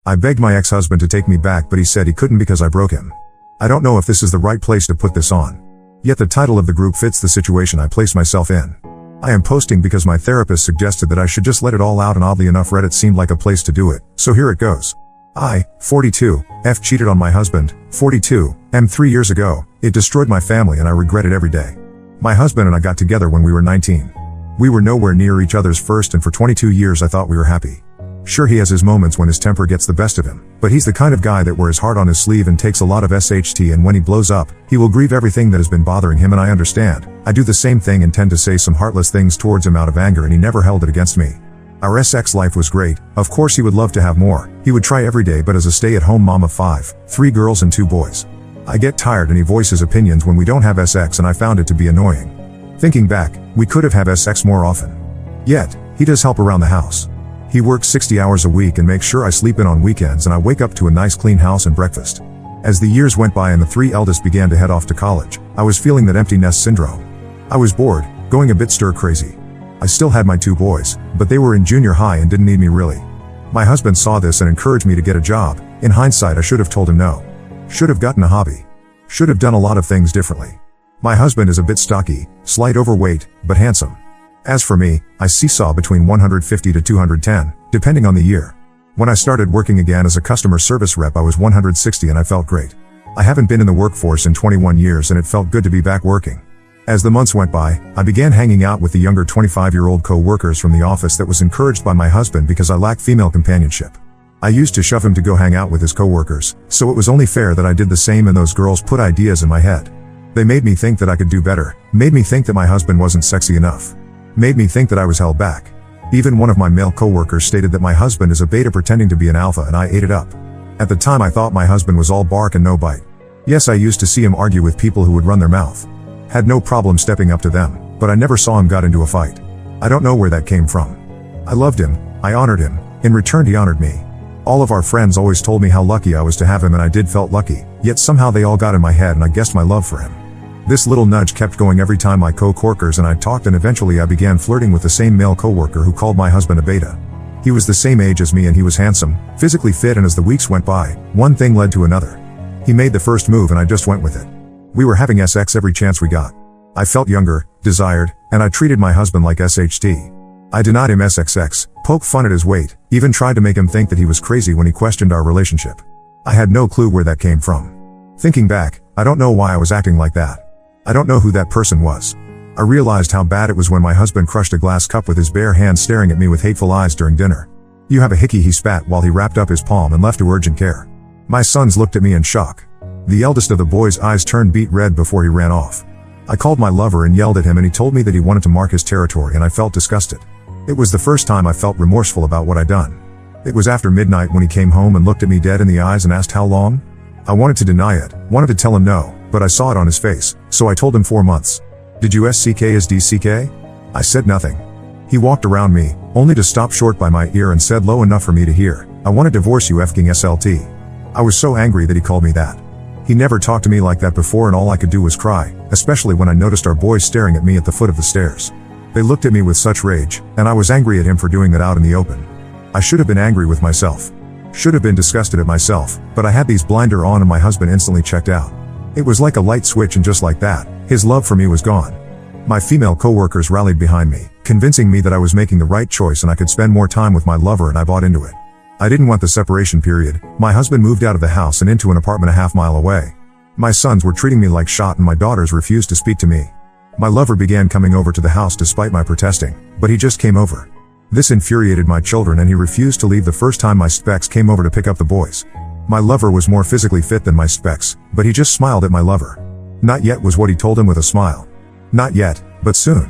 I begged my ex-husband to take me back, but he said he couldn't because I broke him. I don't know if this is the right place to put this on. Yet the title of the group fits the situation I placed myself in. I am posting because my therapist suggested that I should just let it all out, and oddly enough Reddit seemed like a place to do it, so here it goes. I, 42, F cheated on my husband, 42, M 3 years ago. It destroyed my family and I regret it every day. My husband and I got together when we were 19. We were nowhere near each other's first, and for 22 years I thought we were happy. Sure, he has his moments when his temper gets the best of him, but he's the kind of guy that wears heart on his sleeve and takes a lot of SHT, and when he blows up, he will grieve everything that has been bothering him, and I understand. I do the same thing and tend to say some heartless things towards him out of anger, and he never held it against me. Our sex life was great. Of course he would love to have more. He would try every day, but as a stay-at-home mom of 5, 3 girls and 2 boys. I get tired and he voices opinions when we don't have sex, and I found it to be annoying. Thinking back, we could have had sex more often. Yet, he does help around the house. He works 60 hours a week and makes sure I sleep in on weekends, and I wake up to a nice clean house and breakfast. As the years went by and the 3 eldest began to head off to college, I was feeling that empty nest syndrome. I was bored, going a bit stir crazy. I still had my 2 boys, but they were in junior high and didn't need me really. My husband saw this and encouraged me to get a job. In hindsight, I should have told him no. Should have gotten a hobby. Should have done a lot of things differently. My husband is a bit stocky, slight overweight, but handsome. As for me, I seesaw between 150 to 210, depending on the year. When I started working again as a customer service rep, I was 160 and I felt great. I haven't been in the workforce in 21 years and it felt good to be back working. As the months went by, I began hanging out with the younger 25-year-old co-workers from the office that was encouraged by my husband because I lack female companionship. I used to shove him to go hang out with his co-workers, so it was only fair that I did the same, and those girls put ideas in my head. They made me think that I could do better, made me think that my husband wasn't sexy enough. Made me think that I was held back. Even one of my male coworkers stated that my husband is a beta pretending to be an alpha, and I ate it up. At the time I thought my husband was all bark and no bite. Yes, I used to see him argue with people who would run their mouth. Had no problem stepping up to them, but I never saw him got into a fight. I don't know where that came from. I loved him, I honored him, in return he honored me. All of our friends always told me how lucky I was to have him, and I did felt lucky, yet somehow they all got in my head and I guessed my love for him. This little nudge kept going every time my co-workers and I talked, and eventually I began flirting with the same male co-worker who called my husband a beta. He was the same age as me and he was handsome, physically fit, and as the weeks went by, one thing led to another. He made the first move and I just went with it. We were having sex every chance we got. I felt younger, desired, and I treated my husband like SHT. I denied him SXX, poked fun at his weight, even tried to make him think that he was crazy when he questioned our relationship. I had no clue where that came from. Thinking back, I don't know why I was acting like that. I don't know who that person was. I realized how bad it was when my husband crushed a glass cup with his bare hand, staring at me with hateful eyes during dinner. "You have a hickey," he spat while he wrapped up his palm and left to urgent care. My sons looked at me in shock. The eldest of the boys' eyes turned beet red before he ran off. I called my lover and yelled at him, and he told me that he wanted to mark his territory, and I felt disgusted. It was the first time I felt remorseful about what I'd done. It was after midnight when he came home and looked at me dead in the eyes and asked how long. I wanted to deny it, wanted to tell him no, but I saw it on his face, so I told him 4 months. "Did you SCK his DCK?" I said nothing. He walked around me, only to stop short by my ear and said low enough for me to hear, "I want to divorce you fking SLT." I was so angry that he called me that. He never talked to me like that before, and all I could do was cry, especially when I noticed our boys staring at me at the foot of the stairs. They looked at me with such rage, and I was angry at him for doing that out in the open. I should have been angry with myself. Should have been disgusted at myself, but I had these blinder on and my husband instantly checked out. It was like a light switch, and just like that, his love for me was gone. My female coworkers rallied behind me, convincing me that I was making the right choice and I could spend more time with my lover, and I bought into it. I didn't want the separation period. My husband moved out of the house and into an apartment a half-mile away. My sons were treating me like shot and my daughters refused to speak to me. My lover began coming over to the house despite my protesting, but he just came over. This infuriated my children and he refused to leave the first time my specs came over to pick up the boys. My lover was more physically fit than my specs, but he just smiled at my lover. "Not yet," was what he told him with a smile. Not yet, but soon.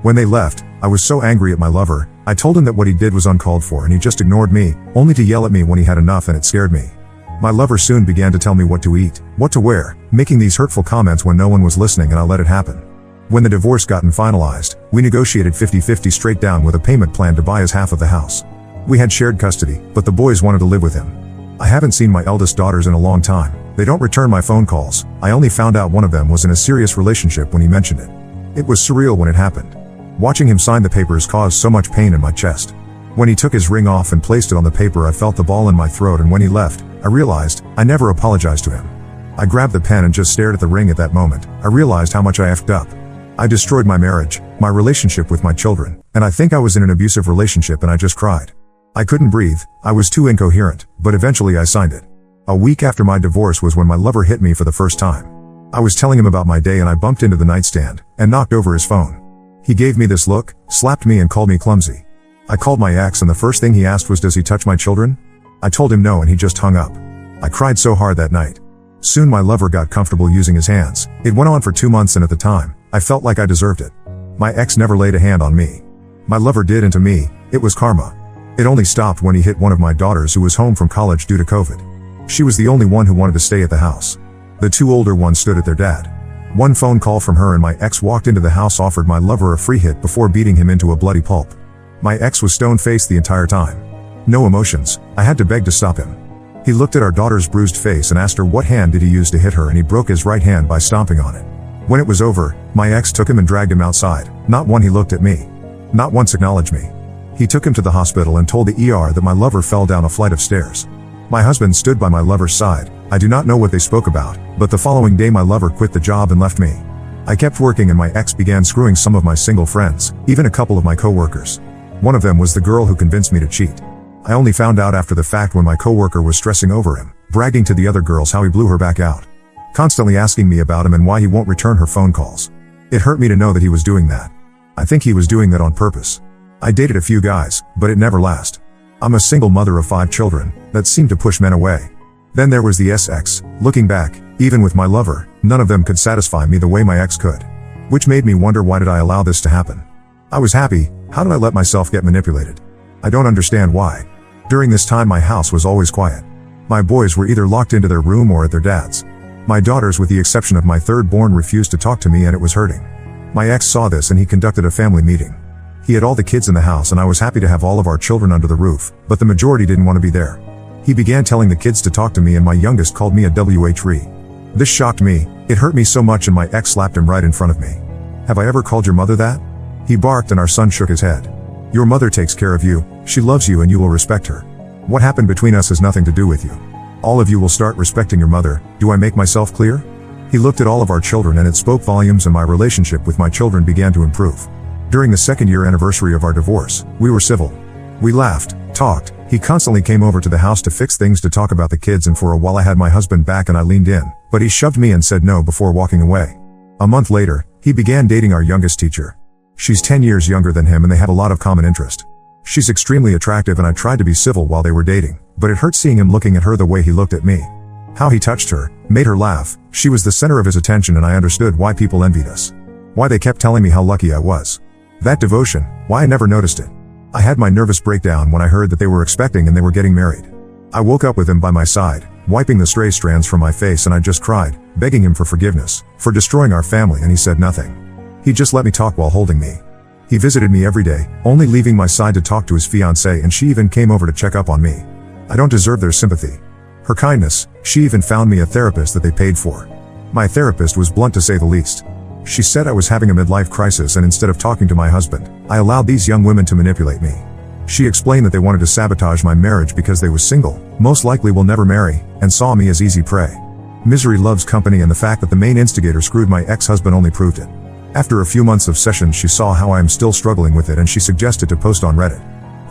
When they left, I was so angry at my lover. I told him that what he did was uncalled for and he just ignored me, only to yell at me when he had enough, and it scared me. My lover soon began to tell me what to eat, what to wear, making these hurtful comments when no one was listening, and I let it happen. When the divorce gotten finalized, we negotiated 50-50 straight down with a payment plan to buy his half of the house. We had shared custody, but the boys wanted to live with him. I haven't seen my eldest daughters in a long time. They don't return my phone calls. I only found out one of them was in a serious relationship when he mentioned it. It was surreal when it happened. Watching him sign the papers caused so much pain in my chest. When he took his ring off and placed it on the paper, I felt the ball in my throat, and when he left, I realized I never apologized to him. I grabbed the pen and just stared at the ring. At that moment, I realized how much I effed up. I destroyed my marriage, my relationship with my children, and I think I was in an abusive relationship, and I just cried. I couldn't breathe, I was too incoherent, but eventually I signed it. A week after my divorce was when my lover hit me for the first time. I was telling him about my day and I bumped into the nightstand and knocked over his phone. He gave me this look, slapped me and called me clumsy. I called my ex and the first thing he asked was, "Does he touch my children?" I told him no and he just hung up. I cried so hard that night. Soon my lover got comfortable using his hands. It went on for 2 months and at the time, I felt like I deserved it. My ex never laid a hand on me. My lover did, and to me, it was karma. It only stopped when he hit one of my daughters who was home from college due to COVID. She was the only one who wanted to stay at the house. The 2 older ones stood at their dad. One phone call from her and my ex walked into the house, offered my lover a free hit before beating him into a bloody pulp. My ex was stone-faced the entire time. No emotions, I had to beg to stop him. He looked at our daughter's bruised face and asked her what hand did he use to hit her, and he broke his right hand by stomping on it. When it was over, my ex took him and dragged him outside. Not one he looked at me. Not once acknowledged me. He took him to the hospital and told the ER that my lover fell down a flight of stairs. My husband stood by my lover's side. I do not know what they spoke about, but the following day my lover quit the job and left me. I kept working and my ex began screwing some of my single friends, even a couple of my co-workers. One of them was the girl who convinced me to cheat. I only found out after the fact when my co-worker was stressing over him, bragging to the other girls how he blew her back out. Constantly asking me about him and why he won't return her phone calls. It hurt me to know that he was doing that. I think he was doing that on purpose. I dated a few guys, but it never lasted. I'm a single mother of 5 children, that seemed to push men away. Then there was the ex. Looking back, even with my lover, none of them could satisfy me the way my ex could. Which made me wonder, why did I allow this to happen? I was happy, how did I let myself get manipulated? I don't understand why. During this time my house was always quiet. My boys were either locked into their room or at their dad's. My daughters, with the exception of my third-born, refused to talk to me, and it was hurting. My ex saw this and he conducted a family meeting. He had all the kids in the house and I was happy to have all of our children under the roof, but the majority didn't want to be there. He began telling the kids to talk to me and my youngest called me a WHRE. This shocked me, it hurt me so much, and my ex slapped him right in front of me. "Have I ever called your mother that?" He barked and our son shook his head. "Your mother takes care of you, she loves you and you will respect her. What happened between us has nothing to do with you. All of you will start respecting your mother. Do I make myself clear?" He looked at all of our children and it spoke volumes, and my relationship with my children began to improve. During the 2nd-year anniversary of our divorce, we were civil. We laughed, talked, he constantly came over to the house to fix things, to talk about the kids, and for a while I had my husband back and I leaned in, but he shoved me and said no before walking away. A month later, he began dating our youngest teacher. She's 10 years younger than him and they have a lot of common interest. She's extremely attractive and I tried to be civil while they were dating, but it hurt seeing him looking at her the way he looked at me. How he touched her, made her laugh, she was the center of his attention, and I understood why people envied us. Why they kept telling me how lucky I was. That devotion, why I never noticed it. I had my nervous breakdown when I heard that they were expecting and they were getting married. I woke up with him by my side, wiping the stray strands from my face, and I just cried, begging him for forgiveness, for destroying our family, and he said nothing. He just let me talk while holding me. He visited me every day, only leaving my side to talk to his fiancée, and she even came over to check up on me. I don't deserve their sympathy. Her kindness, she even found me a therapist that they paid for. My therapist was blunt to say the least. She said I was having a midlife crisis, and instead of talking to my husband, I allowed these young women to manipulate me. She explained that they wanted to sabotage my marriage because they was single, most likely will never marry, and saw me as easy prey. Misery loves company, and the fact that the main instigator screwed my ex-husband only proved it. After a few months of sessions, she saw how I am still struggling with it, and she suggested to post on Reddit.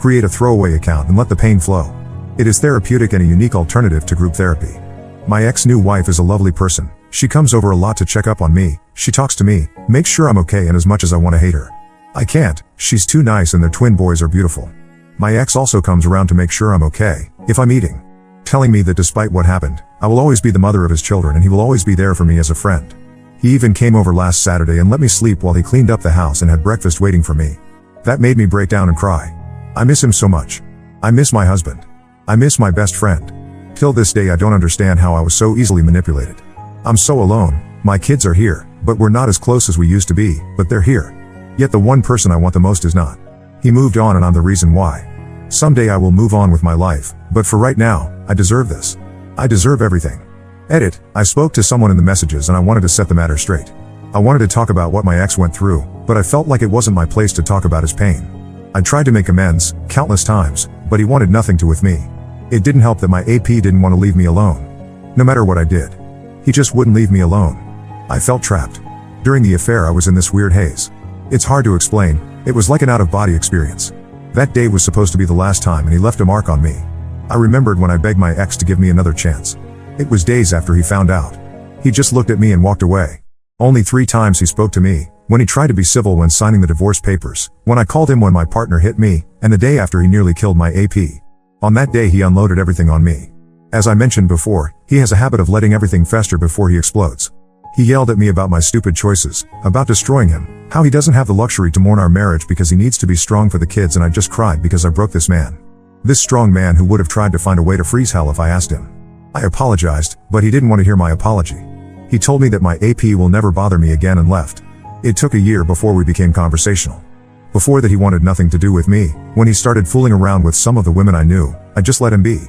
Create a throwaway account and let the pain flow. It is therapeutic and a unique alternative to group therapy. My ex-new wife is a lovely person. She comes over a lot to check up on me, she talks to me, makes sure I'm okay, and as much as I want to hate her, I can't. She's too nice and their twin boys are beautiful. My ex also comes around to make sure I'm okay, if I'm eating. Telling me that despite what happened, I will always be the mother of his children and he will always be there for me as a friend. He even came over last Saturday and let me sleep while he cleaned up the house and had breakfast waiting for me. That made me break down and cry. I miss him so much. I miss my husband. I miss my best friend. Till this day I don't understand how I was so easily manipulated. I'm so alone. My kids are here, but we're not as close as we used to be, but they're here. Yet the one person I want the most is not. He moved on and I'm the reason why. Someday I will move on with my life, but for right now, I deserve this. I deserve everything. Edit, I spoke to someone in the messages and I wanted to set the matter straight. I wanted to talk about what my ex went through, but I felt like it wasn't my place to talk about his pain. I tried to make amends, countless times, but he wanted nothing to with me. It didn't help that my AP didn't want to leave me alone. No matter what I did, he just wouldn't leave me alone. I felt trapped. During the affair I was in this weird haze. It's hard to explain, it was like an out-of-body experience. That day was supposed to be the last time and he left a mark on me. I remembered when I begged my ex to give me another chance. It was days after he found out. He just looked at me and walked away. Only 3 times he spoke to me, when he tried to be civil when signing the divorce papers, when I called him when my partner hit me, and the day after he nearly killed my AP. On that day he unloaded everything on me. As I mentioned before, he has a habit of letting everything fester before he explodes. He yelled at me about my stupid choices, about destroying him, how he doesn't have the luxury to mourn our marriage because he needs to be strong for the kids, and I just cried because I broke this man. This strong man who would have tried to find a way to freeze hell if I asked him. I apologized, but he didn't want to hear my apology. He told me that my AP will never bother me again and left. It took a year before we became conversational. Before that he wanted nothing to do with me. When he started fooling around with some of the women I knew, I just let him be.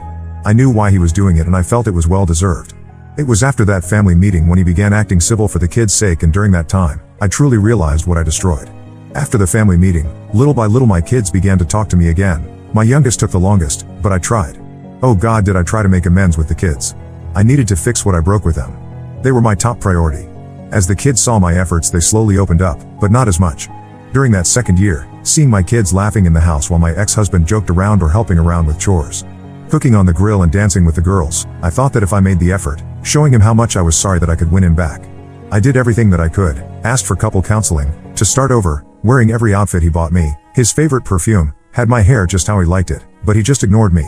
I knew why he was doing it and I felt it was well deserved. It was after that family meeting when he began acting civil for the kids' sake, and during that time, I truly realized what I destroyed. After the family meeting, little by little my kids began to talk to me again. My youngest took the longest, but I tried. Oh God, did I try to make amends with the kids. I needed to fix what I broke with them. They were my top priority. As the kids saw my efforts they slowly opened up, but not as much. During that second year, seeing my kids laughing in the house while my ex-husband joked around or helping around with chores, cooking on the grill and dancing with the girls, I thought that if I made the effort, showing him how much I was sorry, that I could win him back. I did everything that I could, asked for couple counseling, to start over, wearing every outfit he bought me, his favorite perfume, had my hair just how he liked it, but he just ignored me.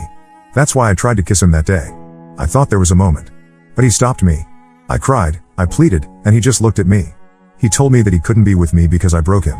That's why I tried to kiss him that day. I thought there was a moment. But he stopped me. I cried, I pleaded, and he just looked at me. He told me that he couldn't be with me because I broke him.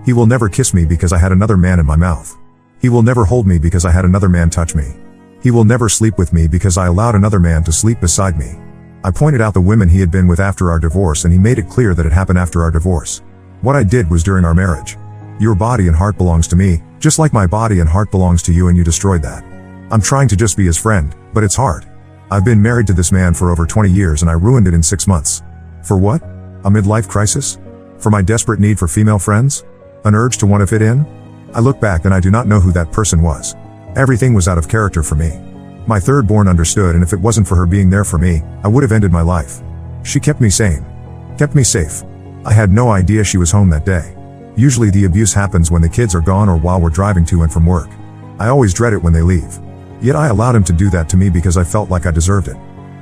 He will never kiss me because I had another man in my mouth. He will never hold me because I had another man touch me. He will never sleep with me because I allowed another man to sleep beside me. I pointed out the women he had been with after our divorce and he made it clear that it happened after our divorce. What I did was during our marriage. Your body and heart belongs to me, just like my body and heart belongs to you, and you destroyed that. I'm trying to just be his friend, but it's hard. I've been married to this man for over 20 years and I ruined it in 6 months. For what? A midlife crisis? For my desperate need for female friends? An urge to want to fit in? I look back and I do not know who that person was. Everything was out of character for me. My third born understood, and if it wasn't for her being there for me, I would have ended my life. She kept me sane. Kept me safe. I had no idea she was home that day. Usually the abuse happens when the kids are gone or while we're driving to and from work. I always dread it when they leave. Yet I allowed him to do that to me because I felt like I deserved it.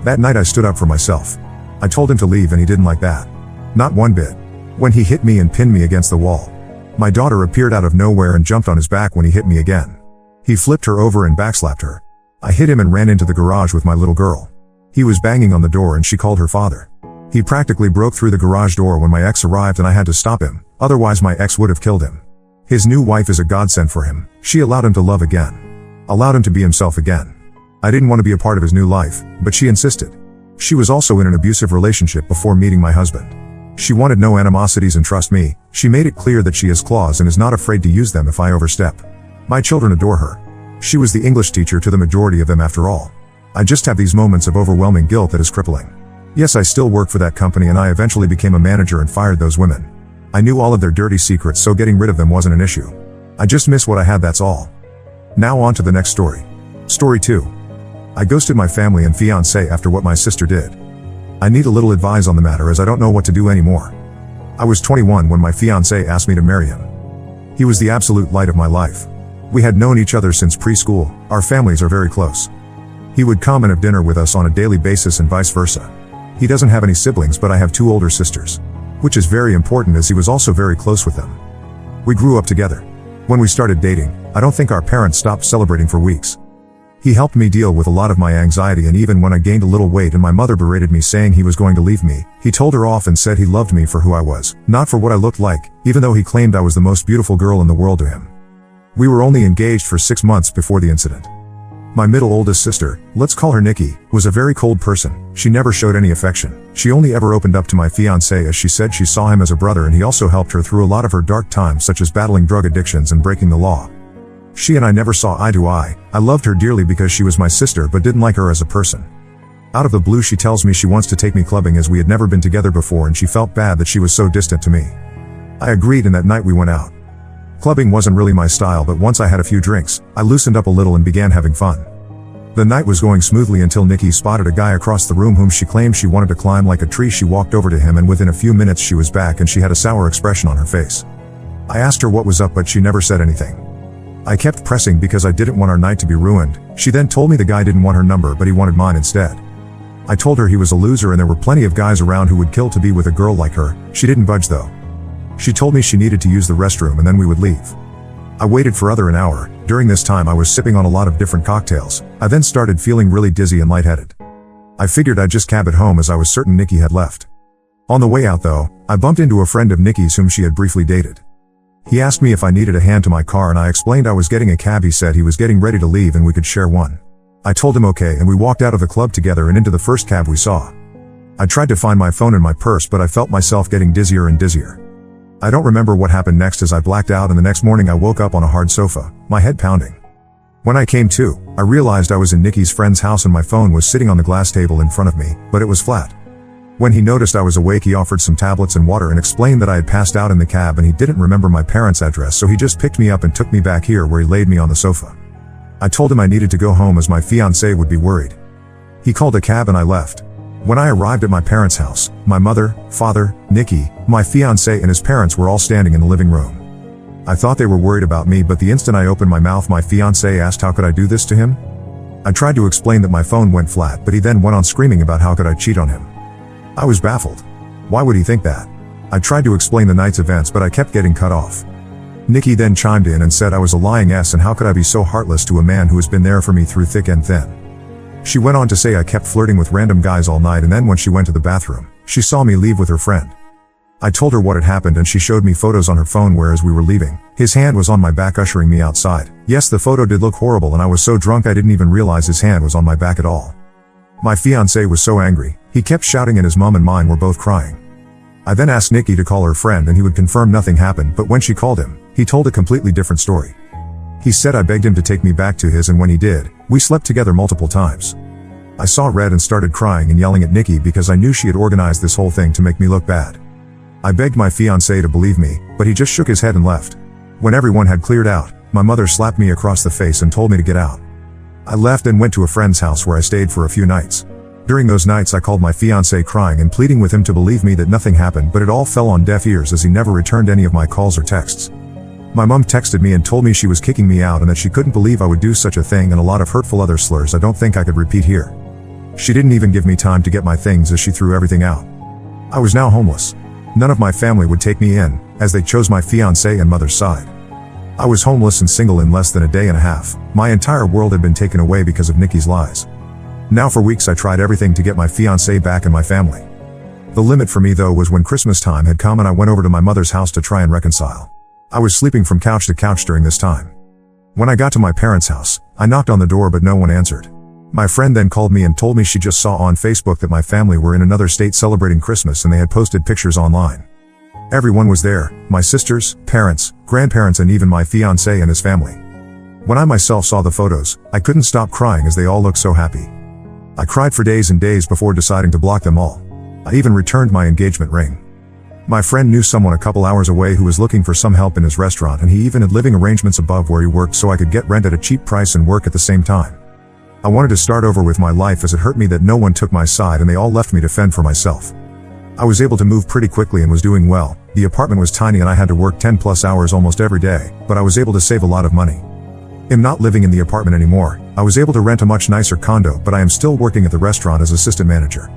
That night I stood up for myself. I told him to leave and he didn't like that. Not one bit. When he hit me and pinned me against the wall. My daughter appeared out of nowhere and jumped on his back when he hit me again. He flipped her over and backslapped her. I hit him and ran into the garage with my little girl. He was banging on the door and she called her father. He practically broke through the garage door when my ex arrived and I had to stop him, otherwise my ex would have killed him. His new wife is a godsend for him. She allowed him to love again. Allowed him to be himself again. I didn't want to be a part of his new life, but she insisted. She was also in an abusive relationship before meeting my husband. She wanted no animosities and trust me. She made it clear that she has claws and is not afraid to use them if I overstep. My children adore her. She was the English teacher to the majority of them after all. I just have these moments of overwhelming guilt that is crippling. Yes, I still work for that company and I eventually became a manager and fired those women. I knew all of their dirty secrets, so getting rid of them wasn't an issue. I just miss what I had, that's all. Now on to the next story. Story 2. I ghosted my family and fiancé after what my sister did. I need a little advice on the matter as I don't know what to do anymore. I was 21 when my fiancé asked me to marry him. He was the absolute light of my life. We had known each other since preschool, our families are very close. He would come and have dinner with us on a daily basis and vice versa. He doesn't have any siblings, but I have 2 older sisters, which is very important as he was also very close with them. We grew up together. When we started dating, I don't think our parents stopped celebrating for weeks. He helped me deal with a lot of my anxiety, and even when I gained a little weight and my mother berated me saying he was going to leave me, he told her off and said he loved me for who I was, not for what I looked like, even though he claimed I was the most beautiful girl in the world to him. We were only engaged for 6 months before the incident. My middle oldest sister, let's call her Nikki, was a very cold person. She never showed any affection. She only ever opened up to my fiancé as she said she saw him as a brother, and he also helped her through a lot of her dark times, such as battling drug addictions and breaking the law. She and I never saw eye to eye. I loved her dearly because she was my sister but didn't like her as a person. Out of the blue she tells me she wants to take me clubbing as we had never been together before and she felt bad that she was so distant to me. I agreed and that night we went out. Clubbing wasn't really my style, but once I had a few drinks, I loosened up a little and began having fun. The night was going smoothly until Nikki spotted a guy across the room whom she claimed she wanted to climb like a tree. She walked over to him and within a few minutes she was back and she had a sour expression on her face. I asked her what was up but she never said anything. I kept pressing because I didn't want our night to be ruined. She then told me the guy didn't want her number but he wanted mine instead. I told her he was a loser and there were plenty of guys around who would kill to be with a girl like her. She didn't budge though. She told me she needed to use the restroom and then we would leave. I waited for an hour. During this time I was sipping on a lot of different cocktails. I then started feeling really dizzy and lightheaded. I figured I'd just cab it home as I was certain Nikki had left. On the way out though, I bumped into a friend of Nikki's whom she had briefly dated. He asked me if I needed a hand to my car and I explained I was getting a cab. He said he was getting ready to leave and we could share one. I told him okay and we walked out of the club together and into the first cab we saw. I tried to find my phone in my purse but I felt myself getting dizzier and dizzier. I don't remember what happened next as I blacked out and the next morning I woke up on a hard sofa, my head pounding. When I came to, I realized I was in Nikki's friend's house and my phone was sitting on the glass table in front of me, but it was flat. When he noticed I was awake he offered some tablets and water and explained that I had passed out in the cab and he didn't remember my parents' address so he just picked me up and took me back here where he laid me on the sofa. I told him I needed to go home as my fiancée would be worried. He called a cab and I left. When I arrived at my parents' house, my mother, father, Nikki, my fiancé and his parents were all standing in the living room. I thought they were worried about me but the instant I opened my mouth my fiancé asked how could I do this to him? I tried to explain that my phone went flat but he then went on screaming about how could I cheat on him. I was baffled. Why would he think that? I tried to explain the night's events but I kept getting cut off. Nikki then chimed in and said I was a lying ass and how could I be so heartless to a man who has been there for me through thick and thin. She went on to say I kept flirting with random guys all night and then when she went to the bathroom, she saw me leave with her friend. I told her what had happened and she showed me photos on her phone where as we were leaving, his hand was on my back ushering me outside. Yes, the photo did look horrible and I was so drunk I didn't even realize his hand was on my back at all. My fiancé was so angry, he kept shouting and his mom and mine were both crying. I then asked Nikki to call her friend and he would confirm nothing happened but when she called him, he told a completely different story. He said I begged him to take me back to his and when he did, we slept together multiple times. I saw red and started crying and yelling at Nikki because I knew she had organized this whole thing to make me look bad. I begged my fiancé to believe me, but he just shook his head and left. When everyone had cleared out, my mother slapped me across the face and told me to get out. I left and went to a friend's house where I stayed for a few nights. During those nights I called my fiancé crying and pleading with him to believe me that nothing happened but it all fell on deaf ears as he never returned any of my calls or texts. My mom texted me and told me she was kicking me out and that she couldn't believe I would do such a thing and a lot of hurtful other slurs I don't think I could repeat here. She didn't even give me time to get my things as she threw everything out. I was now homeless. None of my family would take me in, as they chose my fiancé and mother's side. I was homeless and single in less than a day and a half. My entire world had been taken away because of Nikki's lies. Now for weeks I tried everything to get my fiancé back and my family. The limit for me though was when Christmas time had come and I went over to my mother's house to try and reconcile. I was sleeping from couch to couch during this time. When I got to my parents' house, I knocked on the door but no one answered. My friend then called me and told me she just saw on Facebook that my family were in another state celebrating Christmas and they had posted pictures online. Everyone was there, my sisters, parents, grandparents and even my fiancé and his family. When I myself saw the photos, I couldn't stop crying as they all looked so happy. I cried for days and days before deciding to block them all. I even returned my engagement ring. My friend knew someone a couple hours away who was looking for some help in his restaurant and he even had living arrangements above where he worked so I could get rent at a cheap price and work at the same time. I wanted to start over with my life as it hurt me that no one took my side and they all left me to fend for myself. I was able to move pretty quickly and was doing well. The apartment was tiny and I had to work 10+ hours almost every day, but I was able to save a lot of money. I'm not living in the apartment anymore. I was able to rent a much nicer condo but I am still working at the restaurant as assistant manager.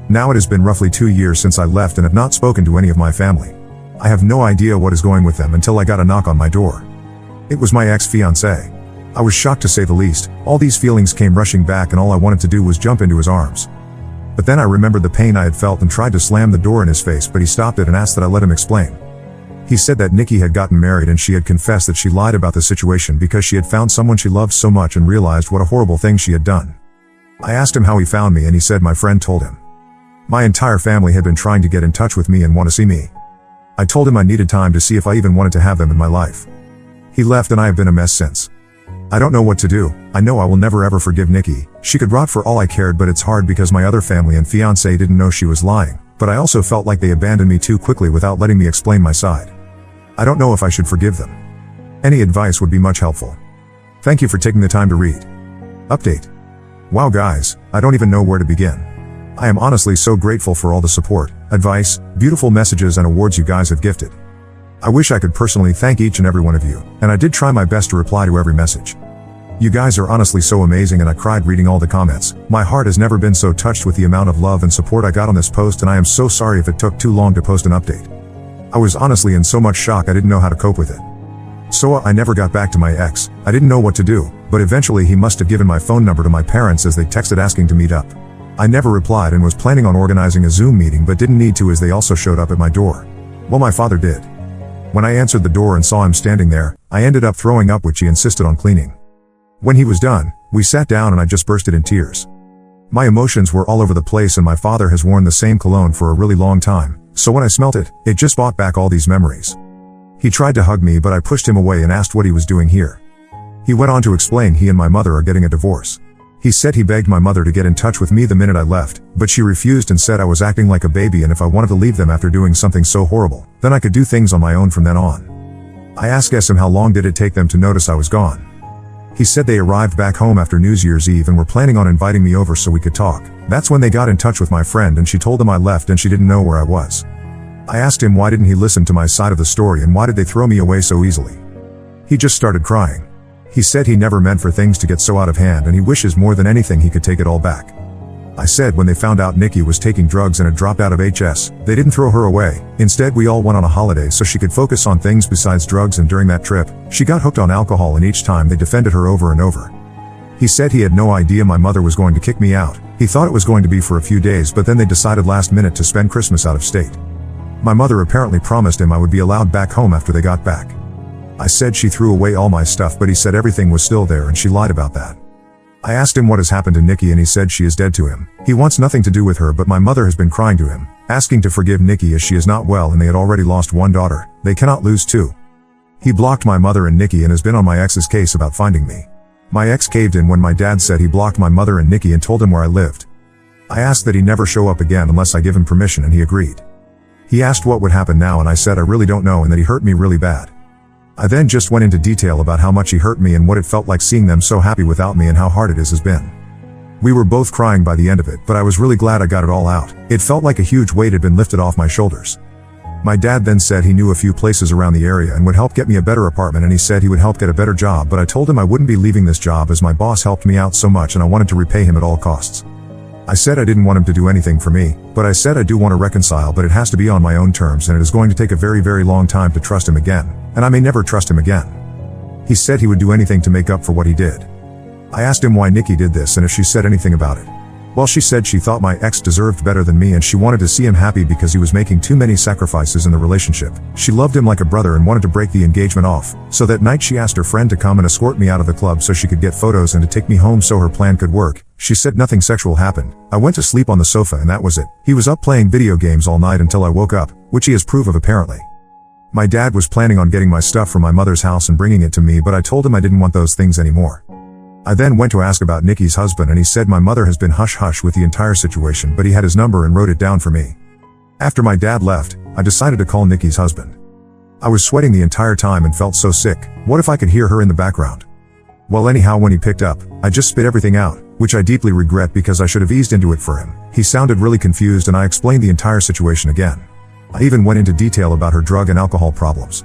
Now it has been roughly 2 years since I left and have not spoken to any of my family. I have no idea what is going with them until I got a knock on my door. It was my ex-fiancé. I was shocked to say the least. All these feelings came rushing back and all I wanted to do was jump into his arms. But then I remembered the pain I had felt and tried to slam the door in his face but he stopped it and asked that I let him explain. He said that Nikki had gotten married and she had confessed that she lied about the situation because she had found someone she loved so much and realized what a horrible thing she had done. I asked him how he found me and he said my friend told him. My entire family had been trying to get in touch with me and want to see me. I told him I needed time to see if I even wanted to have them in my life. He left and I have been a mess since. I don't know what to do. I know I will never ever forgive Nikki. She could rot for all I cared but it's hard because my other family and fiancé didn't know she was lying, but I also felt like they abandoned me too quickly without letting me explain my side. I don't know if I should forgive them. Any advice would be much helpful. Thank you for taking the time to read. Update. Wow guys, I don't even know where to begin. I am honestly so grateful for all the support, advice, beautiful messages and awards you guys have gifted. I wish I could personally thank each and every one of you, and I did try my best to reply to every message. You guys are honestly so amazing and I cried reading all the comments. My heart has never been so touched with the amount of love and support I got on this post, and I am so sorry if it took too long to post an update. I was honestly in so much shock I didn't know how to cope with it. So I never got back to my ex. I didn't know what to do, but eventually he must have given my phone number to my parents as they texted asking to meet up. I never replied and was planning on organizing a Zoom meeting but didn't need to as they also showed up at my door. Well, my father did. When I answered the door and saw him standing there, I ended up throwing up, which he insisted on cleaning. When he was done, we sat down and I just bursted in tears. My emotions were all over the place, and my father has worn the same cologne for a really long time, so when I smelt it, it just brought back all these memories. He tried to hug me but I pushed him away and asked what he was doing here. He went on to explain he and my mother are getting a divorce. He said he begged my mother to get in touch with me the minute I left, but she refused and said I was acting like a baby, and if I wanted to leave them after doing something so horrible, then I could do things on my own from then on. I asked him how long did it take them to notice I was gone. He said they arrived back home after New Year's Eve and were planning on inviting me over so we could talk. That's when they got in touch with my friend and she told them I left and she didn't know where I was. I asked him why didn't he listen to my side of the story and why did they throw me away so easily. He just started crying. He said he never meant for things to get so out of hand and he wishes more than anything he could take it all back. I said when they found out Nikki was taking drugs and had dropped out of HS, they didn't throw her away. Instead, we all went on a holiday so she could focus on things besides drugs, and during that trip, she got hooked on alcohol and each time they defended her over and over. He said he had no idea my mother was going to kick me out. He thought it was going to be for a few days, but then they decided last minute to spend Christmas out of state. My mother apparently promised him I would be allowed back home after they got back. I said she threw away all my stuff, but he said everything was still there and she lied about that. I asked him what has happened to Nikki and he said she is dead to him. He wants nothing to do with her, but my mother has been crying to him, asking to forgive Nikki as she is not well and they had already lost one daughter. They cannot lose two. He blocked my mother and Nikki and has been on my ex's case about finding me. My ex caved in when my dad said he blocked my mother and Nikki and told him where I lived. I asked that he never show up again unless I give him permission and he agreed. He asked what would happen now and I said I really don't know and that he hurt me really bad. I then just went into detail about how much he hurt me and what it felt like seeing them so happy without me and how hard it has been. We were both crying by the end of it, but I was really glad I got it all out. It felt like a huge weight had been lifted off my shoulders. My dad then said he knew a few places around the area and would help get me a better apartment, and he said he would help get a better job, but I told him I wouldn't be leaving this job as my boss helped me out so much and I wanted to repay him at all costs. I said I didn't want him to do anything for me, but I said I do want to reconcile, but it has to be on my own terms and it is going to take a very, very long time to trust him again, and I may never trust him again. He said he would do anything to make up for what he did. I asked him why Nikki did this and if she said anything about it. Well, she said she thought my ex deserved better than me and she wanted to see him happy because he was making too many sacrifices in the relationship. She loved him like a brother and wanted to break the engagement off. So that night she asked her friend to come and escort me out of the club so she could get photos and to take me home so her plan could work. She said nothing sexual happened. I went to sleep on the sofa and that was it. He was up playing video games all night until I woke up, which he has proof of apparently. My dad was planning on getting my stuff from my mother's house and bringing it to me, but I told him I didn't want those things anymore. I then went to ask about Nikki's husband and he said my mother has been hush-hush with the entire situation, but he had his number and wrote it down for me. After my dad left, I decided to call Nikki's husband. I was sweating the entire time and felt so sick. What if I could hear her in the background? Well, anyhow, when he picked up, I just spit everything out, which I deeply regret because I should have eased into it for him. He sounded really confused and I explained the entire situation again. I even went into detail about her drug and alcohol problems.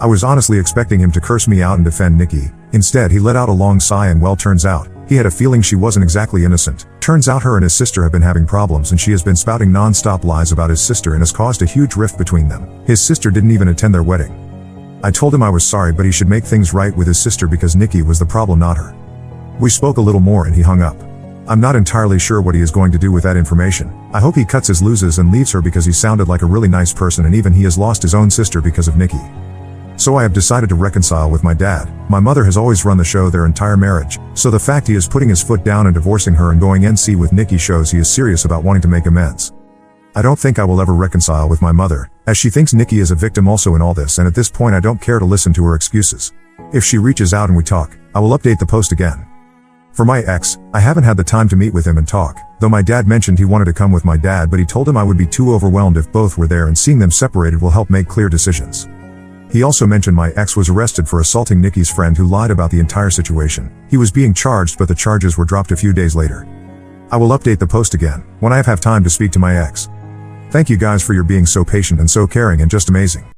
I was honestly expecting him to curse me out and defend Nikki. Instead, he let out a long sigh and well, turns out, he had a feeling she wasn't exactly innocent. Turns out her and his sister have been having problems and she has been spouting non-stop lies about his sister and has caused a huge rift between them. His sister didn't even attend their wedding. I told him I was sorry, but he should make things right with his sister because Nikki was the problem, not her. We spoke a little more and he hung up. I'm not entirely sure what he is going to do with that information. I hope he cuts his loses and leaves her because he sounded like a really nice person and even he has lost his own sister because of Nikki. So I have decided to reconcile with my dad. My mother has always run the show their entire marriage, so the fact he is putting his foot down and divorcing her and going NC with Nikki shows he is serious about wanting to make amends. I don't think I will ever reconcile with my mother, as she thinks Nikki is a victim also in all this, and at this point I don't care to listen to her excuses. If she reaches out and we talk, I will update the post again. For my ex, I haven't had the time to meet with him and talk, though my dad mentioned he wanted to come with my dad, but he told him I would be too overwhelmed if both were there and seeing them separated will help make clear decisions. He also mentioned my ex was arrested for assaulting Nikki's friend who lied about the entire situation. He was being charged, but the charges were dropped a few days later. I will update the post again when I have time to speak to my ex. Thank you guys for your being so patient and so caring and just amazing.